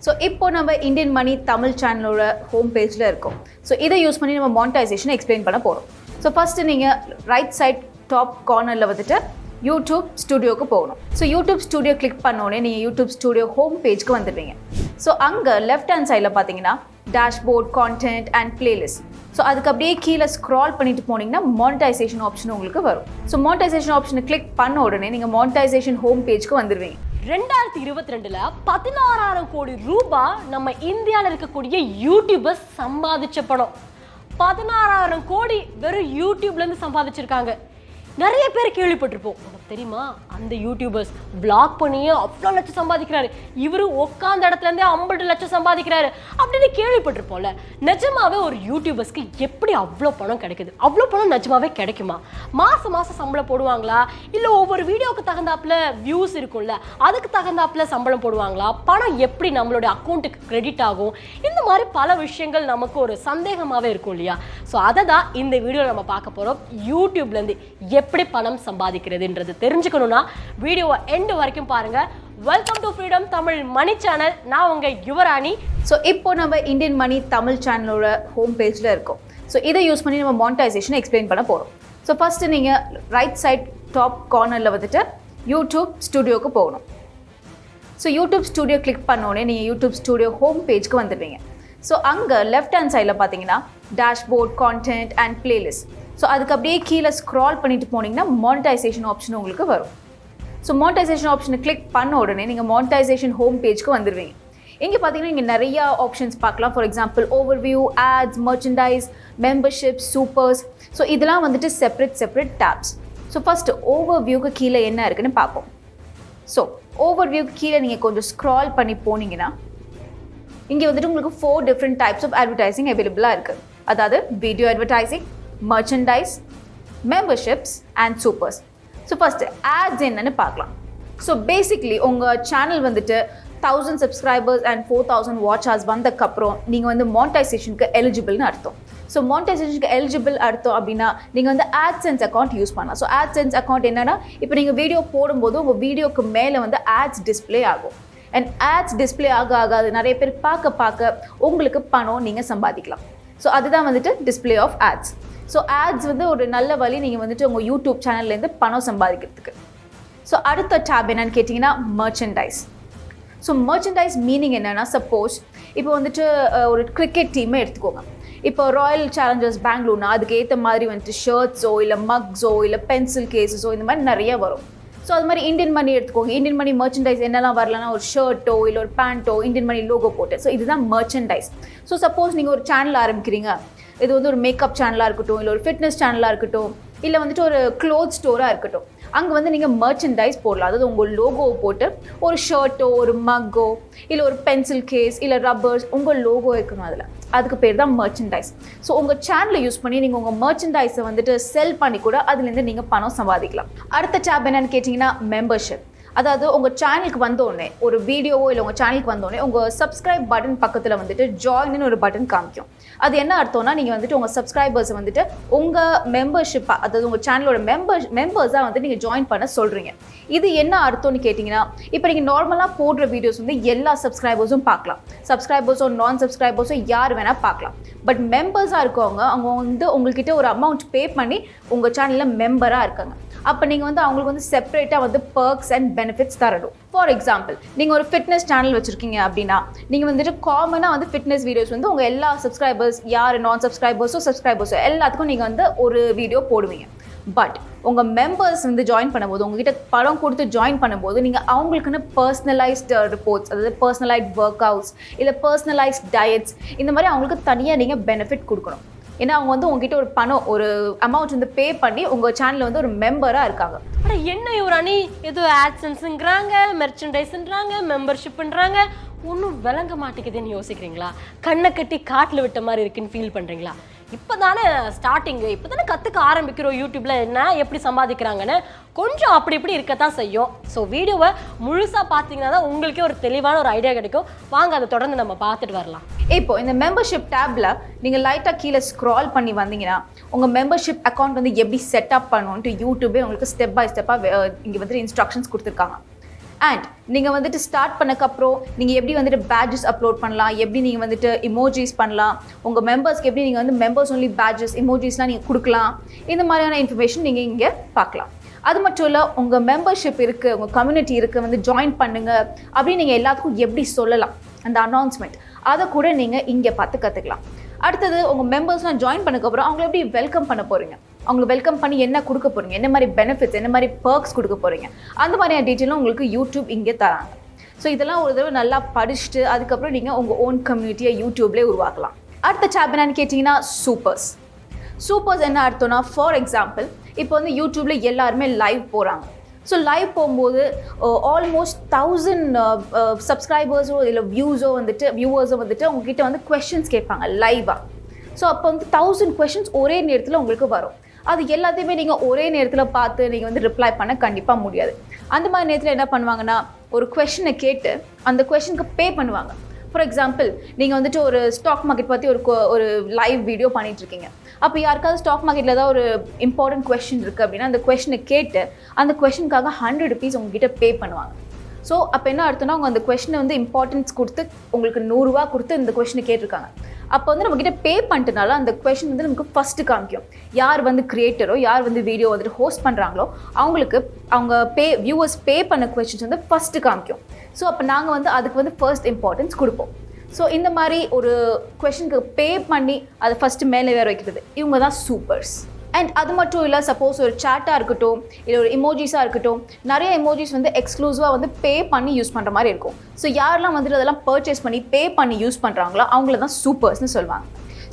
So இப்போ நம்ம Indian money Tamil சேனலோட ஹோம் பேஜில் இருக்கோம். ஸோ இதை யூஸ் பண்ணி நம்ம மானிட்டைசேஷன் எக்ஸ்பிளைன் பண்ண போகிறோம். ஸோ ஃபஸ்ட்டு நீங்கள் ரைட் சைட் டாப் கார்னரில் வந்துட்டு யூடியூப் ஸ்டுடியோக்கு போகணும். ஸோ யூடியூப் ஸ்டுடியோ கிளிக் பண்ணோடனே நீங்கள் யூடியூப் ஸ்டுடியோ ஹோம் பேஜ்க்கு வந்துடுவீங்க. ஸோ அங்கே லெஃப்ட் ஹேண்ட் சைடில் பார்த்தீங்கன்னா dashboard, content and playlist. So அதுக்கு அப்படியே கீழே ஸ்க்ரால் பண்ணிட்டு போனீங்கன்னா மானிட்டைசேஷன் ஆப்ஷன் உங்களுக்கு வரும். ஸோ மானிட்டைசேஷன் ஆப்ஷனை கிளிக் பண்ண உடனே நீங்கள் மானிட்டைசேஷன் ஹோம் பேஜ்க்கு வந்துடுவீங்க. 2022ல 16,000 கோடி ரூபாய் நம்ம இந்தியாவில் இருக்கக்கூடிய யூடியூபர்ஸ் சம்பாதிச்ச பணம். 16,000 கோடி வெறும் யூடியூப்ல இருந்து சம்பாதிச்சிருக்காங்க. நிறைய பேர் கேள்விப்பட்டிருப்போம். உனக்கு தெரியுமா, அந்த யூடியூபர்ஸ் பிளாக் பண்ணியே அவ்வளோ லட்சம் சம்பாதிக்கிறாரு, இவரு உட்காந்த இடத்துல இருந்தே 50 லட்சம் சம்பாதிக்கிறாரு அப்படின்னு கேள்விப்பட்டிருப்போம்ல. நிஜமாவே ஒரு யூடியூபர்ஸ்க்கு எப்படி அவ்வளோ பணம் கிடைக்குது? அவ்வளோ பணம் நிஜமாவே கிடைக்குமா? மாசம் சம்பளம் போடுவாங்களா, இல்லை ஒவ்வொரு வீடியோவுக்கு தகுந்தாப்புல வியூஸ் இருக்கும்ல அதுக்கு தகுந்தாப்புல சம்பளம் போடுவாங்களா? பணம் எப்படி நம்மளுடைய அக்கௌண்ட்டுக்கு கிரெடிட் ஆகும்? இந்த மாதிரி பல விஷயங்கள் நமக்கு ஒரு சந்தேகமாகவே இருக்கும் இல்லையா? ஸோ அதை தான் இந்த வீடியோ நம்ம பார்க்க போகிறோம். யூடியூப்லேருந்து எப்படி பணம் சம்பாதிக்கிறதுன்றது தெரிஞ்சுக்கணும்னா வீடியோவை எண்ட் வரைக்கும் பாருங்க. Welcome to freedom Tamil Mani channel. நான் உங்க யுவராணி. ஸோ இப்போ நம்ம இந்தியன் மணி தமிழ் சேனலோட ஹோம் பேஜில் இருக்கோம். ஸோ இதை யூஸ் பண்ணி நம்ம மானிட்டைசேஷன் எக்ஸ்பிளைன் பண்ண போகிறோம். ஸோ ஃபஸ்ட்டு நீங்கள் ரைட் சைட் டாப் கார்னரில் வந்துட்டு யூடியூப் ஸ்டுடியோக்கு போகணும். ஸோ யூடியூப் ஸ்டுடியோ கிளிக் பண்ணோடனே நீங்கள் யூடியூப் ஸ்டுடியோ ஹோம் பேஜ்க்கு வந்துடுவீங்க. ஸோ அங்கே லெஃப்ட் ஹேண்ட் சைடில் பார்த்தீங்கன்னா dashboard, content and playlist. So அதுக்கு அப்படியே கீழே ஸ்க்ரால் பண்ணிட்டு போனீங்கன்னா மானிட்டைசேஷன் ஆப்ஷன் உங்களுக்கு வரும். ஸோ மானிட்டைசேஷன் ஆப்ஷனை கிளிக் பண்ண உடனே நீங்கள் மானிட்டைசேஷன் ஹோம் பேஜ்க்கு வந்துடுவீங்க. இங்கே பார்த்தீங்கன்னா இங்கே நிறையா ஆப்ஷன்ஸ் பார்க்கலாம். For example overview, ads, merchandise, membership, supers. So இதெல்லாம் வந்துட்டு செப்பரேட் டேப்ஸ். ஸோ ஃபஸ்ட்டு ஓவர்வியூக்கு கீழே என்ன இருக்குன்னு பார்ப்போம். ஸோ ஓவர்வியூக்கு கீழே நீங்கள் கொஞ்சம் ஸ்க்ரால் பண்ணி போனீங்கன்னா இங்கே வந்துட்டு உங்களுக்கு 4 டிஃப்ரெண்ட் டைப்ஸ் ஆஃப் அட்வர்டைசிங் அவைலபிளாக இருக்குது. அதாவது video advertising, merchandise, memberships and supers. So first ads என்னன்னு பார்க்கலாம். ஸோ பேசிக்லி உங்கள் சேனல் வந்துட்டு 1000 சப்ஸ்கிரைபர்ஸ் அண்ட் 4000 வாட்ச் ஹவர்ஸ் வந்ததுக்கப்புறம் நீங்கள் வந்து மானிட்டைசேஷனுக்கு எலிஜிபிள்னு அர்த்தம். ஸோ மானிட்டைசேஷனுக்கு எலிஜிபிள் அர்த்தம் அப்படின்னா நீங்கள் வந்து ஆட்சென்ஸ் அக்கௌண்ட் யூஸ் பண்ணலாம். ஸோ ஆட்சென்ஸ் அக்கௌண்ட் என்னன்னா, இப்போ நீங்கள் வீடியோ போடும்போது உங்கள் வீடியோக்கு மேலே வந்து ஆட்ஸ் டிஸ்பிளே ஆகும். அண்ட் ஆட்ஸ் டிஸ்பிளே ஆகாது நிறைய பேர் பார்க்க உங்களுக்கு பணம் நீங்கள் சம்பாதிக்கலாம். ஸோ அதுதான் வந்துட்டு display of ads. So ads வந்து ஒரு நல்ல வழி நீங்கள் வந்துட்டு உங்கள் யூடியூப் சேனல்லேருந்து பணம் சம்பாதிக்கிறதுக்கு. ஸோ அடுத்த டேப் என்னன்னு கேட்டிங்கன்னா மர்ச்சன்டைஸ். ஸோ மர்ச்சன்டைஸ் மீனிங் என்னென்னா, சப்போஸ் இப்போ வந்துட்டு ஒரு கிரிக்கெட் டீமை எடுத்துக்கோங்க. இப்போ ராயல் சேலஞ்சர்ஸ் பெங்களூர்னா அதுக்கு ஏற்ற மாதிரி வந்துட்டு ஷர்ட்ஸோ இல்லை மக்ஸோ இல்லை பென்சில் கேஸஸோ இந்த மாதிரி நிறைய வரும். ஸோ அது மாதிரி இந்தியன் மணி எடுத்துக்கோங்க. இந்தியன் மணி மர்ச்சன்டைஸ் என்னெல்லாம் வரலன்னா, ஒரு ஷர்ட்டோ இல்லை ஒரு பேண்ட்டோ இந்தியன் மணி லோகோ போட்டு. ஸோ இதுதான் மர்ச்சன்டைஸ். ஸோ சப்போஸ் நீங்கள் ஒரு சேனல் ஆரம்பிக்கிறீங்க, இது வந்து ஒரு மேக்கப் சேனலாக இருக்கட்டும், இல்லை ஒரு ஃபிட்னஸ் சேனலாக இருக்கட்டும், இல்லை வந்துட்டு ஒரு க்ளோத் ஸ்டோராக இருக்கட்டும், அங்கே வந்து நீங்கள் மர்ச்சன்டைஸ் போடலாம். அதாவது உங்கள் லோகோவை போட்டு ஒரு ஷர்ட்டோ ஒரு மக்கோ இல்லை ஒரு பென்சில் கேஸ் இல்லை ரப்பர்ஸ் உங்கள் லோகோ இருக்கணும் அதில். அதுக்கு பேர் தான் மர்ச்சன்டைஸ். ஸோ உங்கள் சேனலை யூஸ் பண்ணி நீங்கள் உங்கள் மர்ச்சன்டைஸை வந்துட்டு செல் பண்ணி கூட அதுலேருந்து நீங்கள் பணம் சம்பாதிக்கலாம். அடுத்த டேப் என்னன்னு கேட்டிங்கன்னா மெம்பர்ஷிப். அதாவது உங்கள் சேனலுக்கு வந்தோடனே ஒரு வீடியோவோ இல்லை உங்கள் சேனலுக்கு வந்தோடனே உங்கள் சப்ஸ்கிரைப் பட்டன் பக்கத்தில் வந்துட்டு ஜாயின்னு ஒரு பட்டன் காமிக்கும். அது என்ன அர்த்தம்னா, நீங்கள் வந்துட்டு உங்கள் சப்ஸ்கிரைபர்ஸை வந்துட்டு உங்கள் மெம்பர்ஷிப்பாக, அதாவது உங்கள் சேனலோட மெம்பர்ஸாக வந்து நீங்கள் ஜாயின் பண்ண சொல்கிறீங்க. இது என்ன அர்த்தம்னு கேட்டிங்கன்னா, இப்போ நீங்கள் நார்மலாக போடுற வீடியோஸ் வந்து எல்லா சப்ஸ்கிரைபர்ஸும் பார்க்கலாம். சப்ஸ்கிரைபர்ஸோ நான் சப்ஸ்கிரைபர்ஸோ யார் வேணால் பார்க்கலாம். பட் மெம்பர்ஸாக இருக்கவங்க அவங்க வந்து உங்கள்கிட்ட ஒரு அமௌண்ட் பே பண்ணி உங்கள் சேனலில் மெம்பராக இருக்காங்க. அப்போ நீங்கள் வந்து அவங்களுக்கு வந்து செப்பரேட்டாக வந்து பர்க்ஸ் அண்ட் பெனிஃபிட்ஸ் தரணும். ஃபார் எக்ஸாம்பிள், நீங்கள் ஒரு ஃபிட்னஸ் சேனல் வச்சுருக்கீங்க அப்படின்னா நீங்கள் வந்துட்டு காமனாக வந்து ஃபிட்னஸ் வீடியோஸ் வந்து உங்கள் எல்லா சப்ஸ்கிரைபர்ஸ் யார் நான் சப்ஸ்கிரைபர்ஸோ எல்லாத்துக்கும் நீங்கள் வந்து ஒரு வீடியோ போடுவீங்க. பட் உங்கள் மெம்பர்ஸ் வந்து ஜாயின் பண்ணும்போது, உங்ககிட்ட பணம் கொடுத்து ஜாயின் பண்ணும்போது நீங்கள் அவங்களுக்குன்னு பர்சனலைஸ்டு ரிப்போர்ட்ஸ், அதாவது பர்சனலைஸ்ட் ஒர்க் அவுட்ஸ் இல்லை பர்சனலைஸ்ட் டயட்ஸ், இந்த மாதிரி அவங்களுக்கு தனியாக நீங்கள் பெனிஃபிட் கொடுக்கணும். ஏன்னா அவங்க வந்து உங்ககிட்ட ஒரு பணம் ஒரு அமௌண்ட் வந்து பே பண்ணி உங்கள் சேனலில் வந்து ஒரு மெம்பராக இருக்காங்க. ஆனால் என்ன யுவராணி, ஏதோ ஆட்சன்ஸுங்கிறாங்க, மெர்ச்சன்டைஸ்ன்றாங்க, மெம்பர்ஷிப்ன்றாங்க, ஒன்றும் விளங்க மாட்டேங்குதுன்னு யோசிக்கிறீங்களா? கண்ணை கட்டி காட்டில் விட்ட மாதிரி இருக்குன்னு ஃபீல் பண்ணுறீங்களா? இப்போ தானே ஸ்டார்டிங்கு, இப்போ தானே கற்றுக்க ஆரம்பிக்கிறோம் யூடியூப்பில் என்ன எப்படி சம்பாதிக்கிறாங்கன்னு. கொஞ்சம் அப்படி இப்படி இருக்கத்தான் செய்யும். ஸோ வீடியோவை முழுசாக பார்த்தீங்கன்னா தான் உங்களுக்கே ஒரு தெளிவான ஒரு ஐடியா கிடைக்கும். வாங்க அதை தொடர்ந்து நம்ம பார்த்துட்டு வரலாம். இப்போ இந்த மெம்பர்ஷிப் டேப்பில் நீங்கள் லைட்டாக கீழே ஸ்க்ரால் பண்ணி வந்தீங்கன்னா உங்கள் மெம்பர்ஷிப் அக்கௌண்ட் வந்து எப்படி செட்டப் பண்ணணுன்ட்டு யூடியூபே உங்களுக்கு ஸ்டெப் பை ஸ்டெப்பாக இங்கே வந்து இன்ஸ்ட்ரக்ஷன்ஸ் கொடுத்துருக்காங்க. அண்ட் நீங்கள் வந்துட்டு ஸ்டார்ட் பண்ணக்கப்புறம் நீங்கள் எப்படி வந்துட்டு பேட்ஜஸ் அப்லோட் பண்ணலாம், எப்படி நீங்கள் வந்துட்டு இமோஜிஸ் பண்ணலாம், உங்கள் மெம்பர்ஸ்க்கு எப்படி நீங்கள் வந்து மெம்பர்ஸ் ஒன்லி பேட்ஜஸ் இமோஜிஸ்லாம் நீங்கள் கொடுக்கலாம், இந்த மாதிரியான இன்ஃபர்மேஷன் நீங்கள் இங்கே பார்க்கலாம். அது மட்டும் இல்லை, உங்கள் மெம்பர்ஷிப் இருக்குது, உங்கள் கம்யூனிட்டி இருக்குது, வந்து ஜாயின் பண்ணுங்கள் அப்படின்னு நீங்கள் எல்லாத்துக்கும் எப்படி சொல்லலாம், அந்த அனௌன்ஸ்மெண்ட் அதை கூட நீங்கள் இங்கே பார்த்து கற்றுக்கலாம். அடுத்தது உங்கள் மெம்பர்ஸ்லாம் ஜாயின் பண்ணக்கப்புறம் அவங்கள எப்படி வெல்கம் பண்ண போகிறீங்க, அவங்களை வெல்கம் பண்ணி என்ன கொடுக்க போகிறீங்க, என்ன மாதிரி பெனிஃபிட்ஸ், என்ன மாதிரி பர்க்ஸ் கொடுக்க போகிறீங்க, அந்த மாதிரியான டீட்டெயிலும் உங்களுக்கு யூடியூப் இங்கே தராங்க. ஸோ இதெல்லாம் ஒரு தடவை நல்லா படிச்சுட்டு அதுக்கப்புறம் நீங்கள் உங்கள் ஓன் கம்யூனிட்டியை யூடியூப்லேயே உருவாக்கலாம். அடுத்த டேப் என்னன்னு கேட்டிங்கன்னா சூப்பர்ஸ். சூப்பர்ஸ் என்ன அர்த்தம்னா, ஃபார் எக்ஸாம்பிள் இப்போ வந்து யூடியூப்பில் எல்லாருமே லைவ் போகிறாங்க. ஸோ லைவ் போகும்போது ஆல்மோஸ்ட் 1000 சப்ஸ்கிரைபர்ஸோ இல்லை வியூவர்ஸோ வந்துட்டு உங்ககிட்ட வந்து கொஷின்ஸ் கேட்பாங்க லைவாக. ஸோ அப்போ வந்து 1000 கொஷின்ஸ் ஒரே நேரத்தில் உங்களுக்கு வரும். அது எல்லாத்தையுமே நீங்கள் ஒரே நேரத்தில் பார்த்து நீங்கள் வந்து ரிப்ளை பண்ண கண்டிப்பாக முடியாது. அந்த மாதிரி நேரத்தில் என்ன பண்ணுவாங்கன்னா, ஒரு கொஷினை கேட்டு அந்த கொஷனுக்கு பே பண்ணுவாங்க. ஃபார் எக்ஸாம்பிள், நீங்கள் வந்துட்டு ஒரு ஸ்டாக் மார்க்கெட் பற்றி ஒரு லைவ் வீடியோ பண்ணிகிட்ருக்கீங்க. அப்போ யாருக்காவது ஸ்டாக் மார்க்கெட்டில் ஏதாவது ஒரு இம்பார்ட்டன்ட் கொஷின் இருக்குது அப்படின்னா அந்த கொஷனை கேட்டு அந்த கொஷனுக்காக 100 rupees உங்ககிட்ட பே பண்ணுவாங்க. ஸோ அப்போ என்ன அர்த்தம்னா, அவங்க அந்த கொஷனை வந்து இம்பார்ட்டன்ஸ் கொடுத்து உங்களுக்கு 100 ரூபா கொடுத்து இந்த கொஷனை கேட்டிருக்காங்க. அப்போ வந்து நம்மக்கிட்ட பே பண்ணிட்டனால அந்த கொஷின் வந்து நமக்கு ஃபஸ்ட்டு காமிக்கும். யார் வந்து கிரியேட்டரோ, யார் வந்து வீடியோ வந்துட்டு ஹோஸ்ட் பண்ணுறாங்களோ அவங்களுக்கு அவங்க வியூவர்ஸ் பே பண்ண கொஷின்ஸ் வந்து ஃபஸ்ட்டு காமிக்கும். ஸோ அப்போ நாங்கள் வந்து அதுக்கு வந்து ஃபர்ஸ்ட் இம்பார்ட்டன்ஸ் கொடுப்போம். ஸோ இந்த மாதிரி ஒரு கொஷனுக்கு பே பண்ணி அதை ஃபஸ்ட்டு மேலே வேற வைக்கிறது, இவங்க தான் சூப்பர்ஸ். அண்ட் அது மட்டும் இல்லை, சப்போஸ் ஒரு சேட்டாக இருக்கட்டும் இல்லை ஒரு இமோஜிஸாக இருக்கட்டும், நிறைய இமோஜிஸ் வந்து எக்ஸ்க்ளூசிவாக வந்து பே பண்ணி யூஸ் பண்ணுற மாதிரி இருக்கும். ஸோ யாரெல்லாம் வந்துட்டு அதெல்லாம் பர்ச்சேஸ் பண்ணி பே பண்ணி யூஸ் பண்ணுறாங்களோ அவங்கள தான் சூப்பர்ஸ்னு சொல்லுவாங்க.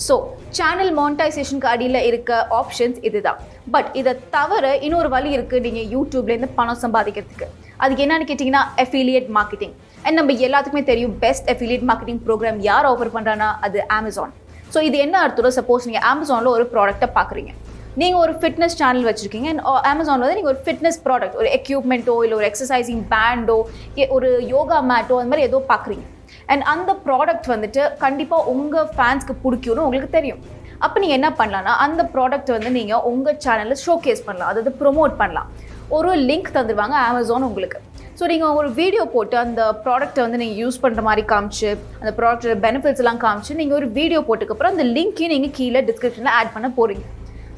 ஸோ சேனல் மானிட்டைசேஷனுக்கு அடியில் இருக்க ஆப்ஷன்ஸ் இதுதான். பட் இதை தவிர இன்னொரு வழி இருக்குது நீங்கள் யூடியூப்லேருந்து பணம் சம்பாதிக்கிறதுக்கு. அதுக்கு என்னன்னு கேட்டிங்கன்னா அஃபிலியேட் மார்க்கெட்டிங். அண்ட் நம்ம எல்லாத்துக்குமே தெரியும் பெஸ்ட் அஃபிலியேட் மார்க்கெட்டிங் ப்ரோக்ராம் யார் ஆஃபர் பண்ணுறான்னா அது அமேசான். ஸோ இது என்ன அர்த்தம், சப்போஸ் நீங்கள் அமேசானில் ஒரு ப்ராடக்ட்டை பார்க்குறீங்க, நீங்கள் ஒரு ஃபிட்னஸ் சேனல் வச்சுருக்கீங்க அண்ட் அமேசானில் வந்து நீங்கள் ஒரு ஃபிட்னஸ் ப்ராடக்ட், ஒரு எக்யூப்மெண்ட்டோ இல்லை ஒரு எக்ஸசைசிங் பேண்டோ ஒரு யோகா மேட்டோ அந்த மாதிரி ஏதோ பார்க்குறீங்க. அண்ட் அந்த ப்ராடக்ட் வந்துட்டு கண்டிப்பாக உங்கள் ஃபேன்ஸ்க்கு பிடிக்கும்னு உங்களுக்கு தெரியும். அப்போ நீங்கள் என்ன பண்ணலான்னா, அந்த ப்ராடக்ட் வந்து நீங்கள் உங்கள் சேனலில் ஷோகேஸ் பண்ணலாம், அதாவது ப்ரொமோட் பண்ணலாம். ஒரு லிங்க் தந்துடுவாங்க அமேசான் உங்களுக்கு. ஸோ நீங்கள் ஒரு வீடியோ போட்டு அந்த ப்ராடக்ட்டை வந்து நீங்கள் யூஸ் பண்ணுற மாதிரி காமிச்சு, அந்த ப்ராடக்ட்டோட பெனிஃபிட்ஸ் எல்லாம் காமிச்சு நீங்கள் ஒரு வீடியோ போட்டுக்கப்புறம் அந்த லிங்க்கையும் நீங்கள் கீழே டிஸ்கிரிப்ஷனில் ஆட் பண்ண போகிறீங்க.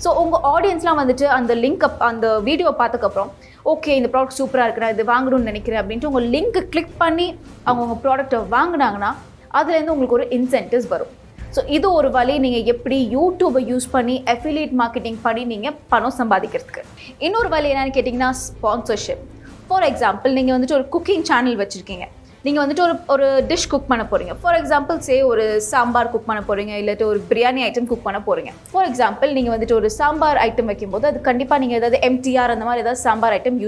ஸோ உங்கள் ஆடியன்ஸ்லாம் வந்துட்டு அந்த லிங்க் அந்த வீடியோ பார்த்ததுக்கப்புறம் ஓகே இந்த ப்ராடக்ட் சூப்பராக இருக்கு, நான் இது வாங்கணும்னு நினைக்கிறேன் அப்படின்ட்டு உங்கள் லிங்க்கு கிளிக் பண்ணி அவங்க உங்கள் ப்ராடக்ட்டை வாங்கினாங்கன்னா அதுலேருந்து உங்களுக்கு ஒரு இன்சென்டிவ்ஸ் வரும். ஸோ இது ஒரு வழி நீங்கள் எப்படி யூடியூபை யூஸ் பண்ணி அஃபிலியேட் மார்க்கெட்டிங் பண்ணி நீங்கள் பணம் சம்பாதிக்கிறதுக்கு. இன்னொரு வழி என்னென்னு கேட்டிங்கன்னா ஸ்பான்சர்ஷிப். ஃபார் எக்ஸாம்பிள், நீங்கள் வந்துட்டு ஒரு குக்கிங் சேனல் வச்சுருக்கீங்க, நீங்கள் வந்துட்டு ஒரு டிஷ் குக் பண்ண போகிறீங்க. ஃபார் எக்ஸாம்பிள் ஒரு சாம்பார் குக் பண்ண போகிறீங்க, இல்லாட்டி ஒரு பிரியாணி ஐட்டம் குக் பண்ண போகிறீங்க. ஃபார் எக்ஸாம்பிள், நீங்கள் வந்துட்டு ஒரு சாம்பார் ஐட்டம் வைக்கும்போது அது கண்டிப்பாக நீங்கள் ஏதாவது எம்டிஆர் அந்த மாதிரி ஏதாவது சாம்பார் ஐட்டம்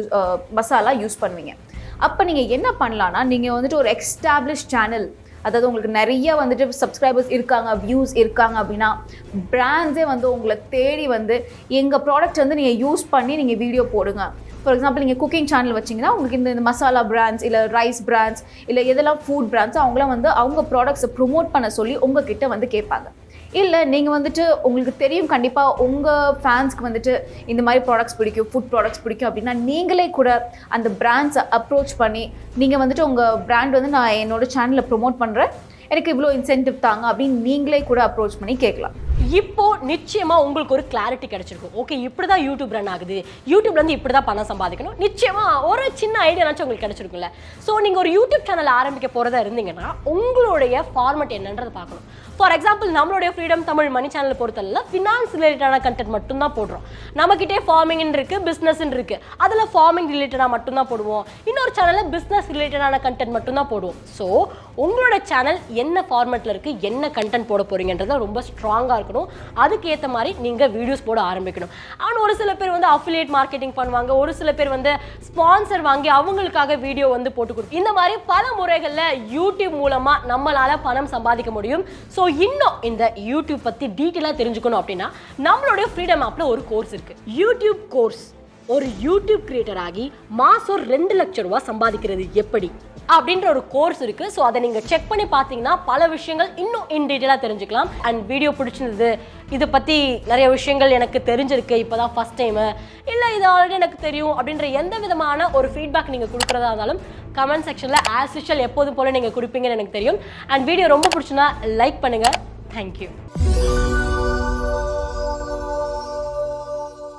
மசாலா யூஸ் பண்ணுவீங்க. அப்போ நீங்கள் என்ன பண்ணலான்னா, நீங்கள் வந்துட்டு ஒரு எஸ்டாப்ளிஷ் சேனல், அதாவது உங்களுக்கு நிறைய வந்துட்டு சப்ஸ்கிரைபர்ஸ் இருக்காங்க, வியூஸ் இருக்காங்க அப்படின்னா பிராண்ட்ஸே வந்து உங்களை தேடி வந்து எங்கள் ப்ராடக்ட் வந்து நீங்கள் யூஸ் பண்ணி நீங்கள் வீடியோ போடுங்க. ஃபார் எக்ஸாம்பிள், நீங்கள் குக்கிங் சேனல் வச்சிங்கன்னா உங்களுக்கு இந்த மசாலா பிராண்ட்ஸ் இல்லை ரைஸ் பிராண்ட்ஸ் இல்லை எதெல்லாம் ஃபுட் பிராண்ட்ஸ் அவங்களாம் வந்து அவங்க ப்ராடக்ட்ஸை ப்ரொமோட் பண்ண சொல்லி உங்ககிட்ட வந்து கேட்பாங்க. இல்லை நீங்கள் வந்துட்டு உங்களுக்கு தெரியும் கண்டிப்பாக உங்கள் ஃபேன்ஸ்க்கு வந்துட்டு இந்த மாதிரி ப்ராடக்ட்ஸ் பிடிக்கும், ஃபுட் ப்ராடக்ட்ஸ் பிடிக்கும் அப்படின்னா நீங்களே கூட அந்த பிராண்ட்ஸை அப்ரோச் பண்ணி நீங்கள் வந்துட்டு உங்கள் பிராண்ட் வந்து நான் என்னோட சேனலில் ப்ரொமோட் பண்ணுறேன், எனக்கு இவ்வளோ இன்சென்டிவ் தாங்க அப்படின்னு நீங்களே கூட அப்ரோச் பண்ணி கேட்கலாம். இப்போ நிச்சயமா உங்களுக்கு ஒரு கிளாரிட்டி கிடைச்சிருக்கும். ஓகே, இப்படிதான் யூடியூப் ரன் ஆகுது, யூடியூப்ல இருந்து இப்படிதான் பணம் சம்பாதிக்கணும், நிச்சயமா ஒரு சின்ன ஐடியாச்சும் உங்களுக்கு கிடைச்சிருக்கும்ல. ஸோ நீங்க ஒரு யூடியூப் சேனல் ஆரம்பிக்க போறதா இருந்தீங்கன்னா உங்களுடைய ஃபார்மட் என்னன்றதை பார்க்கணும். ஃபார் எக்ஸாம்பிள், நம்மளுடைய freedom Tamil Mani channel பொறுத்தல finance ரிலேட்டடான கண்டென்ட் மட்டும் தான் போடுறோம். நம்மகிட்டே ஃபார்மிங் இருக்கு, பிஸ்னஸ் இருக்கு, அதுல ஃபார்மிங் ரிலேட்டடா மட்டும் தான் போடுவோம். இன்னொரு சேனல்ல பிஸ்னஸ் ரிலேட்டடான கண்டென்ட் மட்டும் தான் போடுவோம். ஸோ உங்களோட சேனல் என்ன ஃபார்மேட்ல இருக்கு, என்ன கண்டென்ட் போட போறீங்கன்றத ரொம்ப ஸ்ட்ராங்கா இருக்கணும். அதுக்கு ஏற்ற மாதிரி நீங்க வீடியோஸ் போட ஆரம்பிக்கணும். ஆனால் ஒரு சில பேர் வந்து அஃபிலியேட் மார்க்கெட்டிங் பண்ணுவாங்க, ஒரு சில பேர் வந்து ஸ்பான்சர் வாங்கி அவங்களுக்காக வீடியோ வந்து போட்டு கொடுக்கும். இந்த மாதிரி பல முறைகள்ல யூடியூப் மூலமா நம்மளால பணம் சம்பாதிக்க முடியும். ஸோ இன்னும் இந்த யூடியூப் பத்தி டீட்டெயிலாக தெரிஞ்சுக்கணும் அப்படின்னா நம்மளுடைய ஃப்ரீடம் ஆப்ல ஒரு கோர்ஸ் இருக்கு, யூடியூப் கோர்ஸ். ஒரு யூடியூப் கிரியேட்டர் ஆகி மாசம் 2 லட்சம் ரூபாய் சம்பாதிக்கிறது எப்படி அப்படின்ற ஒரு கோர்ஸ் இருக்கு. ஸோ அதை நீங்க செக் பண்ணி பார்த்தீங்கன்னா பல விஷயங்கள் இன்னும் இன் டீட்டெயிலாக தெரிஞ்சுக்கலாம். அண்ட் வீடியோ பிடிச்சிருந்தது, இதை பற்றி நிறைய விஷயங்கள் எனக்கு தெரிஞ்சிருக்கு, இப்போதான் ஃபர்ஸ்ட் டைமு, இல்லை இது ஆல்ரெடி எனக்கு தெரியும் அப்படின்ற எந்த விதமான ஒரு ஃபீட்பேக் நீங்கள் கொடுக்குறதா இருந்தாலும் கமெண்ட் செக்ஷன்ல ஆஸ் யூஷுவல் எப்போதும் போல நீங்க கொடுப்பீங்கன்னு எனக்கு தெரியும். அண்ட் வீடியோ ரொம்ப பிடிச்சுன்னா லைக் பண்ணுங்க. தேங்க்யூ.